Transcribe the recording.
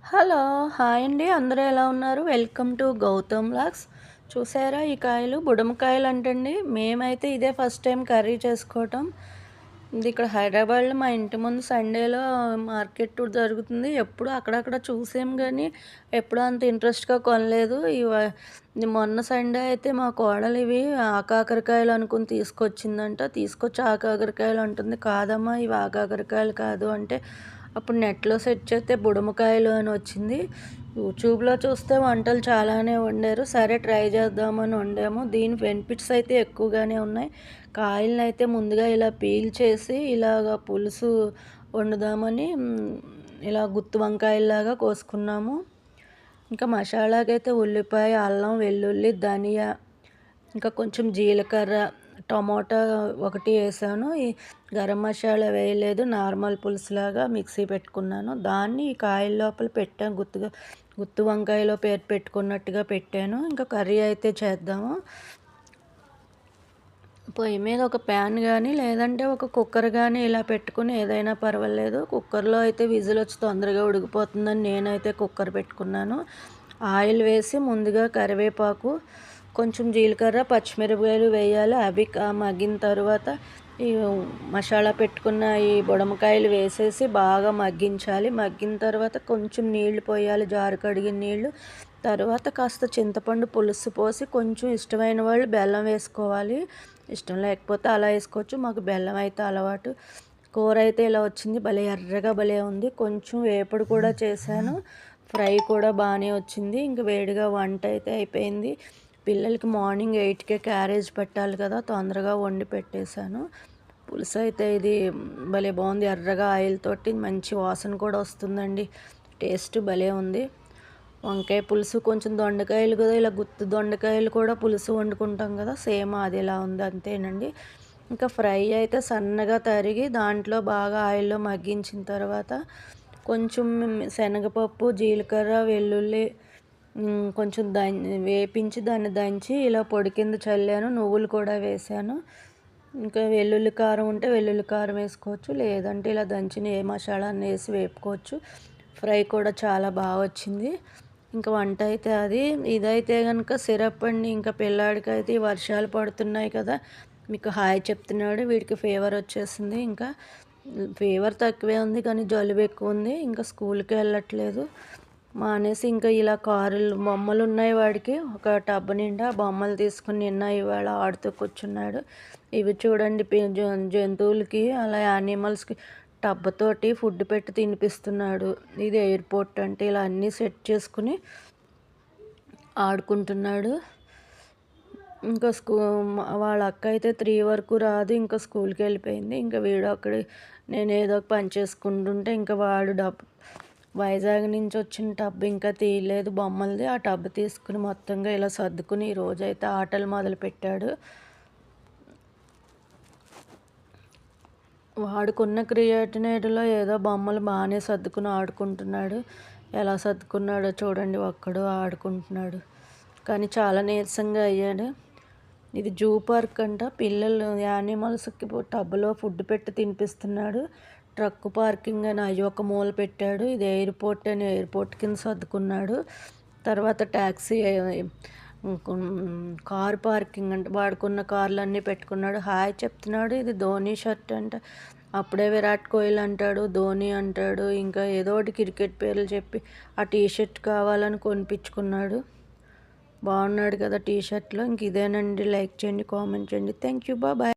Hello! Hi అండి. అందరూ ఎలా ఉన్నారు? Welcome to Gautam vlogs. చూసారా ఈ కాయలు? బుడమకాయలు అంటండి. మేమైతే ఇదే ఫస్ట్ టైం కర్రీ చేసుకోవటం. ఇది ఇక్కడ హైదరాబాద్‌లో మా ఇంటి ముందు సండేలో మార్కెట్ జరుగుతుంది. ఎప్పుడూ అక్కడక్కడ చూసాం గానీ, ఎప్పుడూ అంత ఇంట్రెస్ట్‌గా కొనలేదు. మొన్న సండే అయితే మా కోడలు ఇవి ఆకాకరకాయలు అనుకుని తీసుకొచ్చిందంట. తీసుకొచ్చి ఆకాకరకాయలు అంటుంది. కాదమ్మా ఇవి ఆకాకరకాయలు కాదు అంటే, అప్పుడు నెట్‌లో సెర్చ్ చేస్తే బుడమకాయలు అని వచ్చింది. యూట్యూబ్‌లో చూస్తే వంటలు చాలానే వండారు. సరే ట్రై చేద్దామని వండాము. దీని బెనిఫిట్స్ అయితే ఎక్కువగానే ఉన్నాయి. కాయలనైతే ముందుగా ఇలా పీల్ చేసి ఇలాగ పులుసు వండుదామని ఇలా గుత్తి వంకాయల్లాగా కోసుకున్నాము. ఇంకా మసాలాకైతే ఉల్లిపాయ, అల్లం, వెల్లుల్లి, ధనియా, ఇంకా కొంచెం జీలకర్ర, టమోటా ఒకటి వేసాను. ఈ గరం మసాలా వేయలేదు. నార్మల్ పులుసులాగా మిక్సీ పెట్టుకున్నాను. దాన్ని ఈ కాయల లోపల పెట్టాను. గుత్తి వంకాయలో పెట్టుకున్నట్టుగా పెట్టాను. ఇంకా కర్రీ అయితే చేద్దాము. పొయ్యి మీద ఒక ప్యాన్ కానీ లేదంటే ఒక కుక్కర్ కానీ ఇలా పెట్టుకుని ఏదైనా పర్వాలేదు. కుక్కర్లో అయితే విజిల్ వచ్చి తొందరగా ఉడికిపోతుందని నేనైతే కుక్కర్ పెట్టుకున్నాను. ఆయిల్ వేసి ముందుగా కరివేపాకు, కొంచెం జీలకర్ర, పచ్చిమిరపకాయలు వేయాలి. అవి మగ్గిన తర్వాత ఈ మసాలా పెట్టుకున్న ఈ బుడమకాయలు వేసేసి బాగా మగ్గించాలి. మగ్గిన తర్వాత కొంచెం నీళ్లు పోయాలి, జారు కడిగిన నీళ్లు. తర్వాత కాస్త చింతపండు పులుసు పోసి కొంచెం ఇష్టమైన వాళ్ళు బెల్లం వేసుకోవాలి. ఇష్టం లేకపోతే అలా వేసుకోవచ్చు. మాకు బెల్లం అయితే అలవాటు. కూర అయితే ఇలా వచ్చింది. భలే ఎర్రగా భలే ఉంది. కొంచెం వేపుడు కూడా చేశాను. ఫ్రై కూడా బాగానే వచ్చింది. ఇంక వేడిగా వంట అయితే అయిపోయింది. పిల్లలకి మార్నింగ్ 8కే క్యారేజ్ పెట్టాలి కదా, తొందరగా వండి పెట్టేశాను. పులుసు అయితే ఇది భలే బాగుంది. ఎర్రగా ఆయిల్ తోటి మంచి వాసన కూడా వస్తుందండి. టేస్ట్ భలే ఉంది. వంకాయ పులుసు కొంచెం దొండకాయలు కదా, ఇలా గుత్తి దొండకాయలు కూడా పులుసు వండుకుంటాం కదా, సేమ్ అది ఎలా ఉంది అంతేనండి. ఇంకా ఫ్రై అయితే సన్నగా తరిగి దాంట్లో బాగా ఆయిల్లో మగ్గించిన తర్వాత కొంచెం శనగపప్పు, జీలకర్ర, వెల్లుల్లి కొంచెం వేపించి దాన్ని దంచి ఇలా పొడి కింద చల్లాను. నువ్వులు కూడా వేసాను. ఇంకా వెల్లుల్లి కారం ఉంటే వెల్లుల్లి కారం వేసుకోవచ్చు, లేదంటే ఇలా దంచిన ఏ మసాలాన్ని వేసి వేపుకోవచ్చు. ఫ్రై కూడా చాలా బాగా వచ్చింది. ఇంకా వంట అయితే ఇదైతే కనుక సిరప్ అండి. ఇంకా పిల్లాడికి అయితే వర్షాలు పడుతున్నాయి కదా, మీకు హాయ్ చెప్తున్నాడు. వీడికి ఫీవర్ వచ్చేసింది. ఇంకా ఫీవర్ తక్కువే ఉంది కానీ జలుబు ఎక్కువ ఉంది. ఇంకా స్కూల్కి వెళ్ళట్లేదు మానేసి, ఇంకా ఇలా బొమ్మలు ఉన్నాయి వాడికి. ఒక టబ్ నిండా బొమ్మలు తీసుకుని నిన్న ఇవాళ ఆడుతూ కూర్చున్నాడు. ఇవి చూడండి, జంతువులకి అలా యానిమల్స్కి టబ్బతోటి ఫుడ్ పెట్టి తినిపిస్తున్నాడు. ఇది ఎయిర్పోర్ట్ అంటే ఇలా అన్నీ సెట్ చేసుకుని ఆడుకుంటున్నాడు. ఇంకా వాళ్ళ అక్క అయితే 3 వరకు రాదు, ఇంకా స్కూల్కి వెళ్ళిపోయింది. ఇంకా వీడు అక్కడ నేను ఏదో ఒక పని చేసుకుంటుంటే ఇంకా వాడు వైజాగ్ నుంచి వచ్చిన టబ్ ఇంకా తీయలేదు బొమ్మలది. ఆ టబ్ తీసుకుని మొత్తంగా ఇలా సర్దుకుని ఈరోజైతే ఆటలు మొదలుపెట్టాడు. వాడుకున్న క్రియేటివిటీలో ఏదో బొమ్మలు బాగానే సర్దుకుని ఆడుకుంటున్నాడు. ఎలా సర్దుకున్నాడో చూడండి, ఒక్కడు ఆడుకుంటున్నాడు కానీ చాలా నీరసంగా అయ్యాడు. ఇది జూ పార్క్ అంట. పిల్లలు యానిమల్స్కి టబ్లో ఫుడ్ పెట్టి తినిపిస్తున్నాడు. ట్రక్ పార్కింగ్ అని అవి ఒక మూల పెట్టాడు. ఇది ఎయిర్పోర్ట్ అని ఎయిర్పోర్ట్ కింద సర్దుకున్నాడు. తర్వాత ట్యాక్సీ, కార్ పార్కింగ్ అంటే వాడుకున్న కార్లన్నీ పెట్టుకున్నాడు. హాయ్ చెప్తున్నాడు. ఇది ధోని షర్ట్ అంట. అప్పుడే విరాట్ కోహ్లీ అంటాడు, ధోని అంటాడు, ఇంకా ఏదో ఒకటి క్రికెట్ పేర్లు చెప్పి ఆ టీషర్ట్ కావాలని కొనిపించుకున్నాడు. బాగున్నాడు కదా టీషర్ట్లో. ఇంక ఇదేనండి. లైక్ చేయండి, కామెంట్ చేయండి. Thank you, bye.